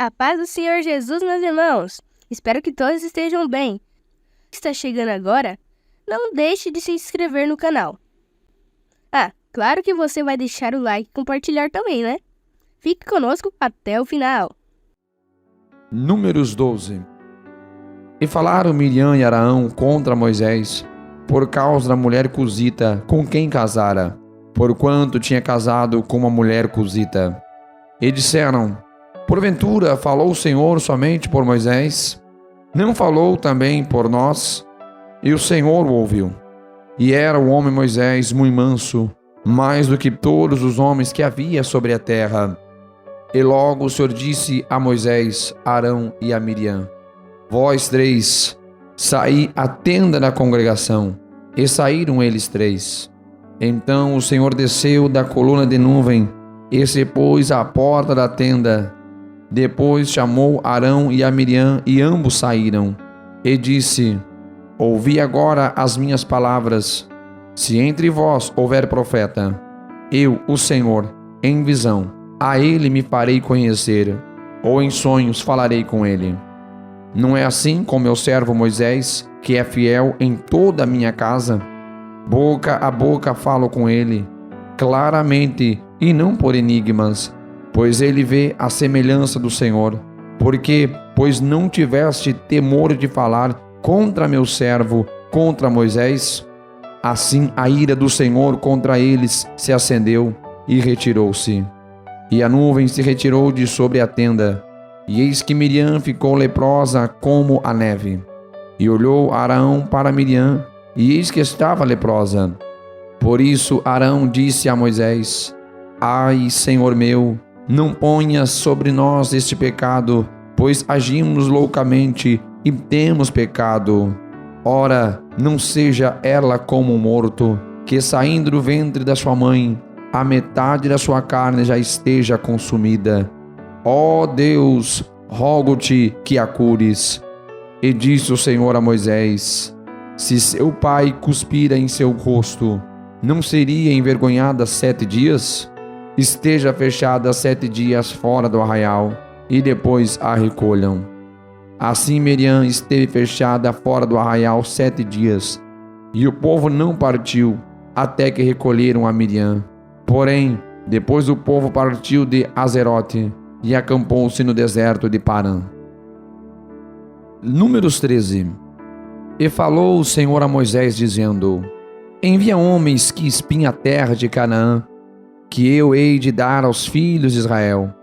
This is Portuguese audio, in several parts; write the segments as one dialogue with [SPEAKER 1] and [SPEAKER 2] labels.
[SPEAKER 1] A paz do Senhor Jesus, meus irmãos. Espero que todos estejam bem. Se está chegando agora, não deixe de se inscrever no canal. Claro que você vai deixar o like e compartilhar também, né? Fique conosco até o final.
[SPEAKER 2] Números 12. E falaram Miriam e Arão contra Moisés, por causa da mulher cusita com quem casara, porquanto tinha casado com uma mulher cusita. E disseram: porventura falou o Senhor somente por Moisés? Não falou também por nós? E o Senhor o ouviu. E era o homem Moisés muito manso, mais do que todos os homens que havia sobre a terra. E logo o Senhor disse a Moisés, a Arão e a Miriam: vós três, saí à tenda da congregação. E saíram eles três. Então o Senhor desceu da coluna de nuvem e se pôs à porta da tenda. Depois chamou Arão e a Miriam, e ambos saíram. E disse: ouvi agora as minhas palavras. Se entre vós houver profeta, eu, o Senhor, em visão, a ele me farei conhecer, ou em sonhos falarei com ele. Não é assim com meu servo Moisés, que é fiel em toda a minha casa? Boca a boca falo com ele, claramente e não por enigmas, pois ele vê a semelhança do Senhor. Porque, pois não tiveste temor de falar contra meu servo, contra Moisés? Assim a ira do Senhor contra eles se acendeu e retirou-se. E a nuvem se retirou de sobre a tenda, e eis que Miriam ficou leprosa como a neve. E olhou Arão para Miriam, e eis que estava leprosa. Por isso Arão disse a Moisés: ai, Senhor meu, não ponhas sobre nós este pecado, pois agimos loucamente e temos pecado. Ora, não seja ela como um morto, que saindo do ventre da sua mãe, a metade da sua carne já esteja consumida. Ó Deus, rogo-te que a cures. E disse o Senhor a Moisés: se seu pai cuspira em seu rosto, não seria envergonhada 7 dias? Esteja fechada 7 dias fora do arraial, e depois a recolham. Assim Miriam esteve fechada fora do arraial 7 dias, e o povo não partiu, até que recolheram a Miriam. Porém, depois o povo partiu de Azerote, e acampou-se no deserto de Parã. Números 13. E falou o Senhor a Moisés, dizendo: envia homens que espiem a terra de Canaã, que eu hei de dar aos filhos de Israel.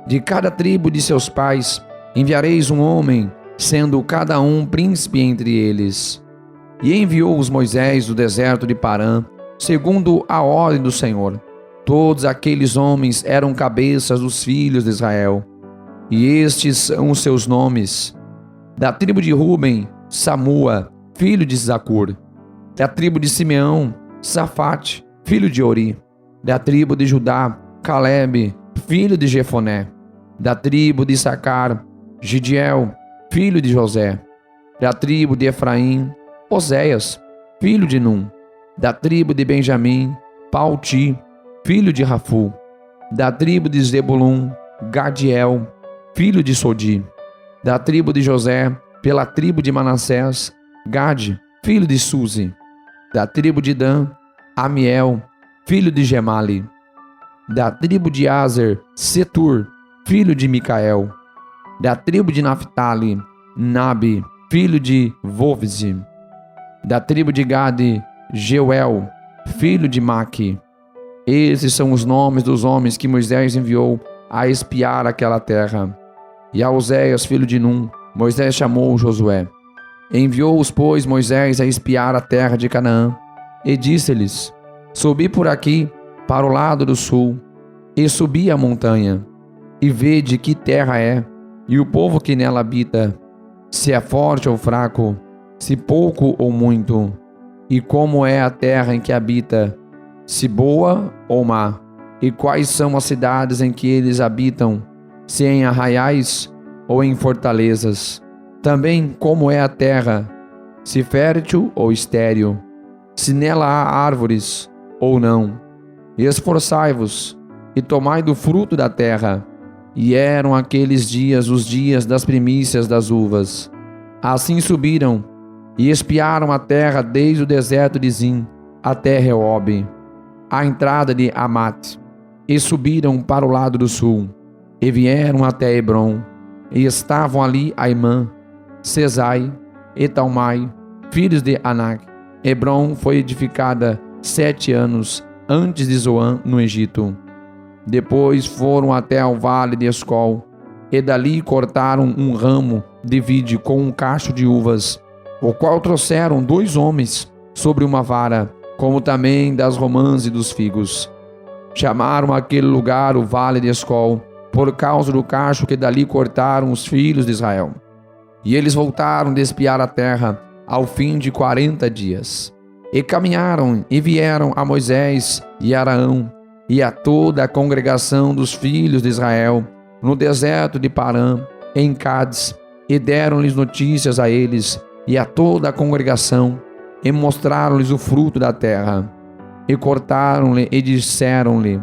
[SPEAKER 2] De cada tribo de seus pais enviareis um homem, sendo cada um príncipe entre eles. E enviou-os Moisés do deserto de Parã, segundo a ordem do Senhor. Todos aqueles homens eram cabeças dos filhos de Israel. E estes são os seus nomes: da tribo de Ruben, Samua, filho de Zacur; da tribo de Simeão, Safate, filho de Ori; da tribo de Judá, Calebe, filho de Jefoné; da tribo de Issacar, Gidiel, filho de José; da tribo de Efraim, Oséias, filho de Num; da tribo de Benjamim, Palti, filho de Rafu; da tribo de Zebulun, Gadiel, filho de Sodi; da tribo de José, pela tribo de Manassés, Gade, filho de Suzi; da tribo de Dan, Amiel, filho de Gemali; da tribo de Aser, Setur, filho de Micael; da tribo de Naphtali, Nabi, filho de Vovzi; da tribo de Gade, Jeuel, filho de Maqui. Esses são os nomes dos homens que Moisés enviou a espiar aquela terra. E a Oséias, filho de Num, Moisés chamou Josué. Enviou-os, pois, Moisés a espiar a terra de Canaã, e disse-lhes: subi por aqui, para o lado do sul, e subi a montanha, e vede que terra é, e o povo que nela habita, se é forte ou fraco, se pouco ou muito, e como é a terra em que habita, se boa ou má, e quais são as cidades em que eles habitam, se em arraiais ou em fortalezas. Também como é a terra, se fértil ou estéril, se nela há árvores ou não. E esforçai-vos, e tomai do fruto da terra, E eram aqueles dias os dias das primícias das uvas. Assim subiram e espiaram a terra desde o deserto de Zim até Reobe, a entrada de Amate, e subiram para o lado do sul, e vieram até Hebrom, e estavam ali Aimã, Sesai e Talmai, filhos de Anak. Hebrom foi edificada 7 anos antes de Zoan, no Egito. Depois foram até ao vale de Escol, e dali cortaram um ramo de vide com um cacho de uvas, o qual trouxeram 2 homens sobre uma vara, como também das romãs e dos figos. Chamaram aquele lugar o vale de Escol, por causa do cacho que dali cortaram os filhos de Israel. E eles voltaram de espiar a terra ao fim de 40 dias. E caminharam e vieram a Moisés e Arão e a toda a congregação dos filhos de Israel no deserto de Parã, em Cádiz, e deram-lhes notícias a eles e a toda a congregação, e mostraram-lhes o fruto da terra. E cortaram-lhe e disseram-lhe: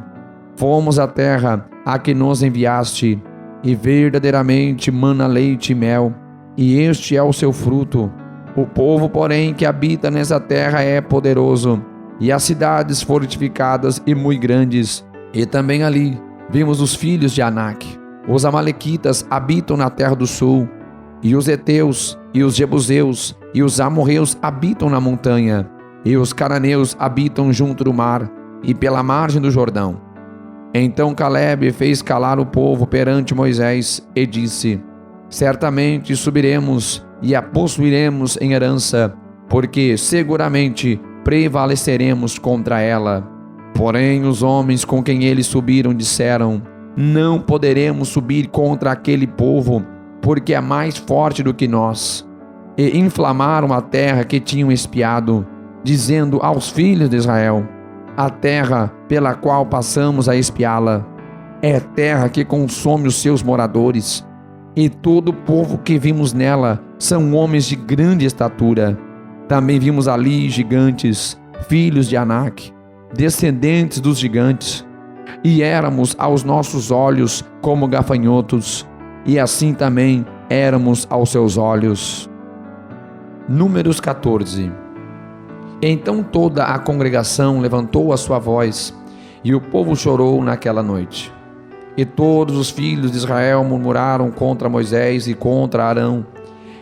[SPEAKER 2] Fomos à terra a que nos enviaste, e verdadeiramente mana leite e mel, e este é o seu fruto. O povo, porém, que habita nessa terra é poderoso, e as cidades fortificadas e muito grandes. E também ali vimos os filhos de Anak. Os amalequitas habitam na terra do sul, e os heteus, e os jebuseus, e os amorreus habitam na montanha, e os cananeus habitam junto do mar, e pela margem do Jordão. Então Calebe fez calar o povo perante Moisés, e disse: Certamente subiremos, e a possuiremos em herança, porque seguramente prevaleceremos contra ela. Porém os homens com quem eles subiram disseram: Não poderemos subir contra aquele povo, porque é mais forte do que nós. E inflamaram a terra que tinham espiado, dizendo aos filhos de Israel: A terra pela qual passamos a espiá-la é terra que consome os seus moradores, e todo o povo que vimos nela são homens de grande estatura. Também vimos ali gigantes, filhos de Anak, descendentes dos gigantes, e éramos aos nossos olhos como gafanhotos, e assim também éramos aos seus olhos. Números 14. Então toda a congregação levantou a sua voz, e o povo chorou naquela noite. E todos os filhos de Israel murmuraram contra Moisés e contra Arão,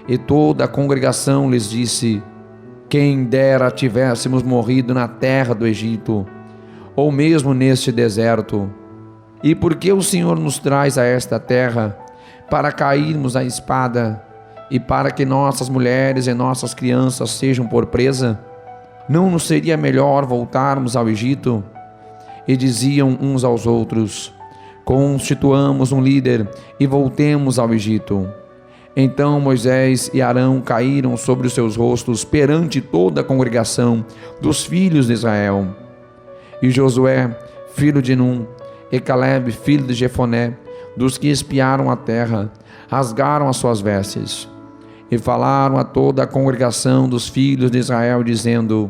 [SPEAKER 2] e toda a congregação lhes disse: Quem dera tivéssemos morrido na terra do Egito, ou mesmo neste deserto. E por que o Senhor nos traz a esta terra, para cairmos à espada, e para que nossas mulheres e nossas crianças sejam por presa? Não nos seria melhor voltarmos ao Egito? E diziam uns aos outros: Constituamos um líder e voltemos ao Egito. Então Moisés e Arão caíram sobre os seus rostos perante toda a congregação dos filhos de Israel. E Josué, filho de Num, e Calebe, filho de Jefoné, dos que espiaram a terra, rasgaram as suas vestes. E falaram a toda a congregação dos filhos de Israel, dizendo: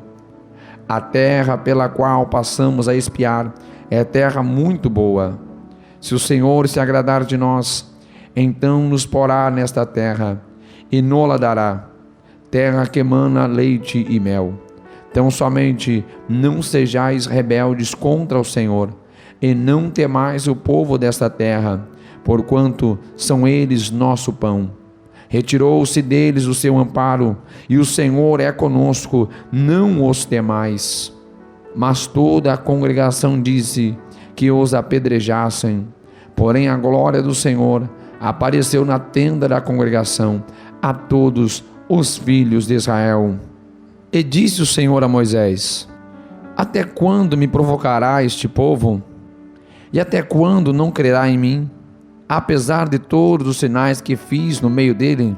[SPEAKER 2] A terra pela qual passamos a espiar é terra muito boa. Se o Senhor se agradar de nós, então nos porá nesta terra, e nola dará, terra que emana leite e mel. Tão somente não sejais rebeldes contra o Senhor, e não temais o povo desta terra, porquanto são eles nosso pão. Retirou-se deles o seu amparo, e o Senhor é conosco, não os temais. Mas toda a congregação disse que os apedrejassem. Porém a glória do Senhor apareceu na tenda da congregação a todos os filhos de Israel. E disse o Senhor a Moisés: Até quando me provocará este povo? E até quando não crerá em mim, apesar de todos os sinais que fiz no meio dele?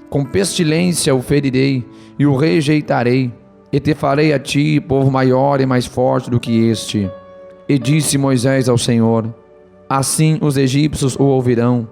[SPEAKER 2] Com pestilência o ferirei e o rejeitarei, e te farei a ti povo maior e mais forte do que este. E disse Moisés ao Senhor: Assim os egípcios o ouvirão,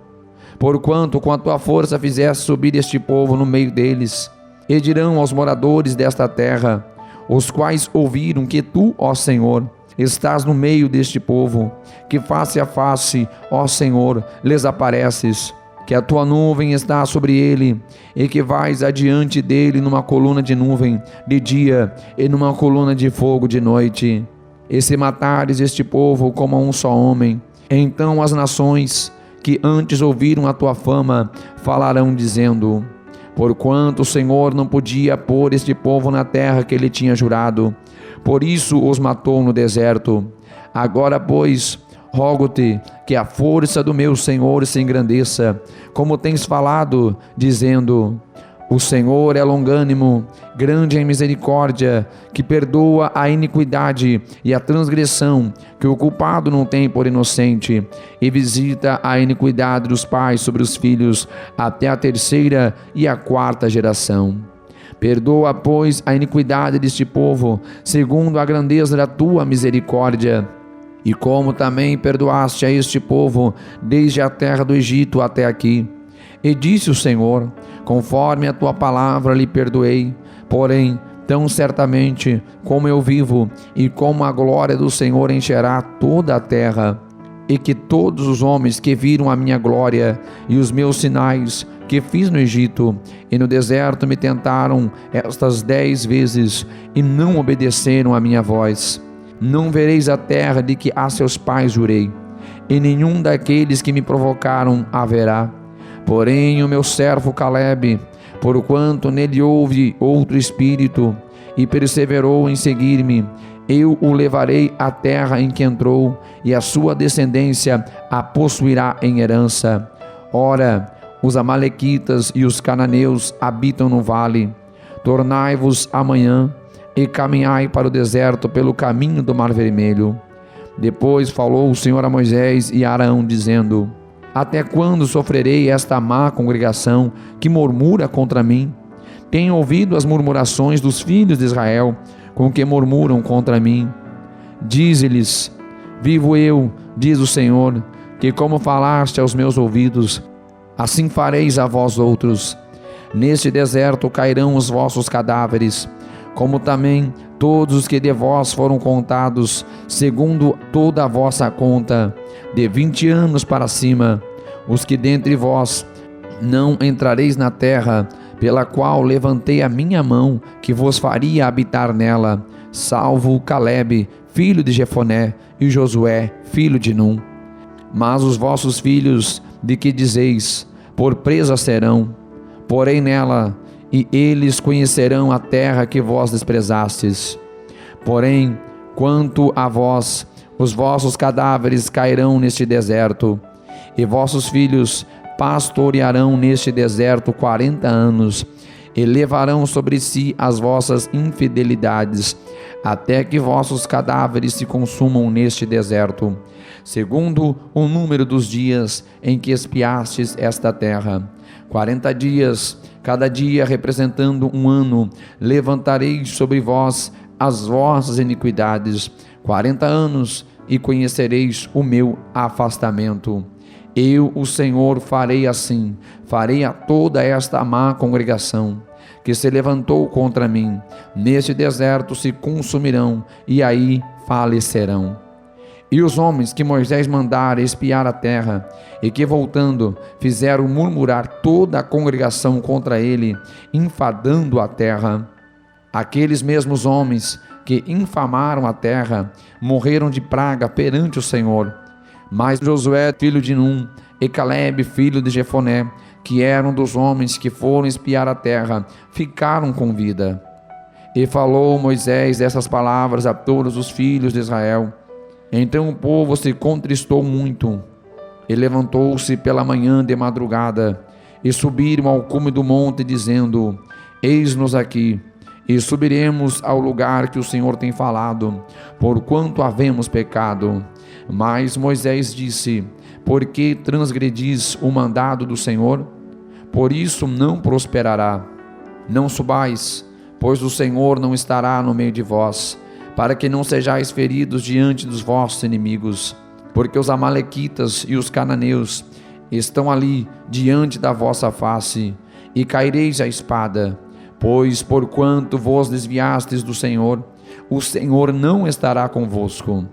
[SPEAKER 2] porquanto com a tua força fizeste subir este povo no meio deles, e dirão aos moradores desta terra, os quais ouviram que tu, ó Senhor, estás no meio deste povo, que face a face, ó Senhor, lhes apareces, que a tua nuvem está sobre ele, e que vais adiante dele numa coluna de nuvem de dia e numa coluna de fogo de noite. E se matares este povo como a um só homem, então as nações que antes ouviram a tua fama falarão dizendo: porquanto o Senhor não podia pôr este povo na terra que ele tinha jurado, por isso os matou no deserto. Agora, pois, rogo-te que a força do meu Senhor se engrandeça, como tens falado, dizendo: o Senhor é longânimo, grande em misericórdia, que perdoa a iniquidade e a transgressão que o culpado não tem por inocente, e visita a iniquidade dos pais sobre os filhos, até a 3ª e a 4ª geração. Perdoa, pois, a iniquidade deste povo, segundo a grandeza da tua misericórdia, e como também perdoaste a este povo, desde a terra do Egito até aqui. E disse o Senhor: conforme a tua palavra lhe perdoei, porém, tão certamente como eu vivo, e como a glória do Senhor encherá toda a terra, e que todos os homens que viram a minha glória e os meus sinais que fiz no Egito e no deserto me tentaram estas 10 vezes e não obedeceram à minha voz, não vereis a terra de que a seus pais jurei, e nenhum daqueles que me provocaram haverá. Porém o meu servo Calebe, porquanto nele houve outro espírito, e perseverou em seguir-me, eu o levarei à terra em que entrou, e a sua descendência a possuirá em herança. Ora, os amalequitas e os cananeus habitam no vale. Tornai-vos amanhã, e caminhai para o deserto pelo caminho do Mar Vermelho. Depois falou o Senhor a Moisés e a Arão, dizendo: até quando sofrerei esta má congregação que murmura contra mim? Tenho ouvido as murmurações dos filhos de Israel, com que murmuram contra mim. Dize-lhes: vivo eu, diz o Senhor, que como falaste aos meus ouvidos, assim fareis a vós outros. Neste deserto cairão os vossos cadáveres, como também todos os que de vós foram contados, segundo toda a vossa conta, de 20 anos para cima, os que dentre vós não entrareis na terra, pela qual levantei a minha mão, que vos faria habitar nela, salvo Calebe, filho de Jefoné, e Josué, filho de Num. Mas os vossos filhos, de que dizeis, por presa serão, porém nela, e eles conhecerão a terra que vós desprezastes. Porém, quanto a vós, os vossos cadáveres cairão neste deserto, e vossos filhos pastorearão neste deserto 40 anos, e levarão sobre si as vossas infidelidades, até que vossos cadáveres se consumam neste deserto, segundo o número dos dias em que espiastes esta terra. 40 dias, cada dia representando um ano, levantareis sobre vós as vossas iniquidades. 40 anos, e conhecereis o meu afastamento. Eu, o Senhor, farei assim, farei a toda esta má congregação, que se levantou contra mim, neste deserto se consumirão, e aí falecerão. E os homens que Moisés mandara espiar a terra, e que voltando fizeram murmurar toda a congregação contra ele, enfadando a terra, aqueles mesmos homens que infamaram a terra, morreram de praga perante o Senhor. Mas Josué, filho de Num, e Calebe, filho de Jefoné, que eram dos homens que foram espiar a terra, ficaram com vida. E falou Moisés essas palavras a todos os filhos de Israel. Então o povo se contristou muito, e levantou-se pela manhã de madrugada, e subiram ao cume do monte, dizendo: eis-nos aqui, e subiremos ao lugar que o Senhor tem falado, porquanto havemos pecado. Mas Moisés disse: por que transgredis o mandado do Senhor? Por isso não prosperará. Não subais, pois o Senhor não estará no meio de vós, para que não sejais feridos diante dos vossos inimigos, porque os amalequitas e os cananeus estão ali diante da vossa face, e caireis à espada. Pois porquanto vos desviastes do Senhor, o Senhor não estará convosco.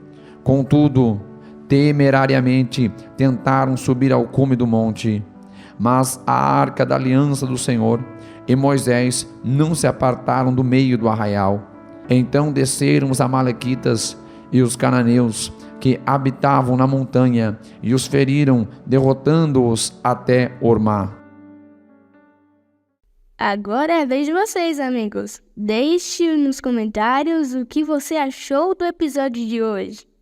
[SPEAKER 2] Contudo, temerariamente tentaram subir ao cume do monte, mas a arca da aliança do Senhor e Moisés não se apartaram do meio do arraial. Então desceram os amalequitas e os cananeus que habitavam na montanha e os feriram, derrotando-os até Ormá.
[SPEAKER 1] Agora é a vez de vocês, amigos. Deixe nos comentários o que você achou do episódio de hoje.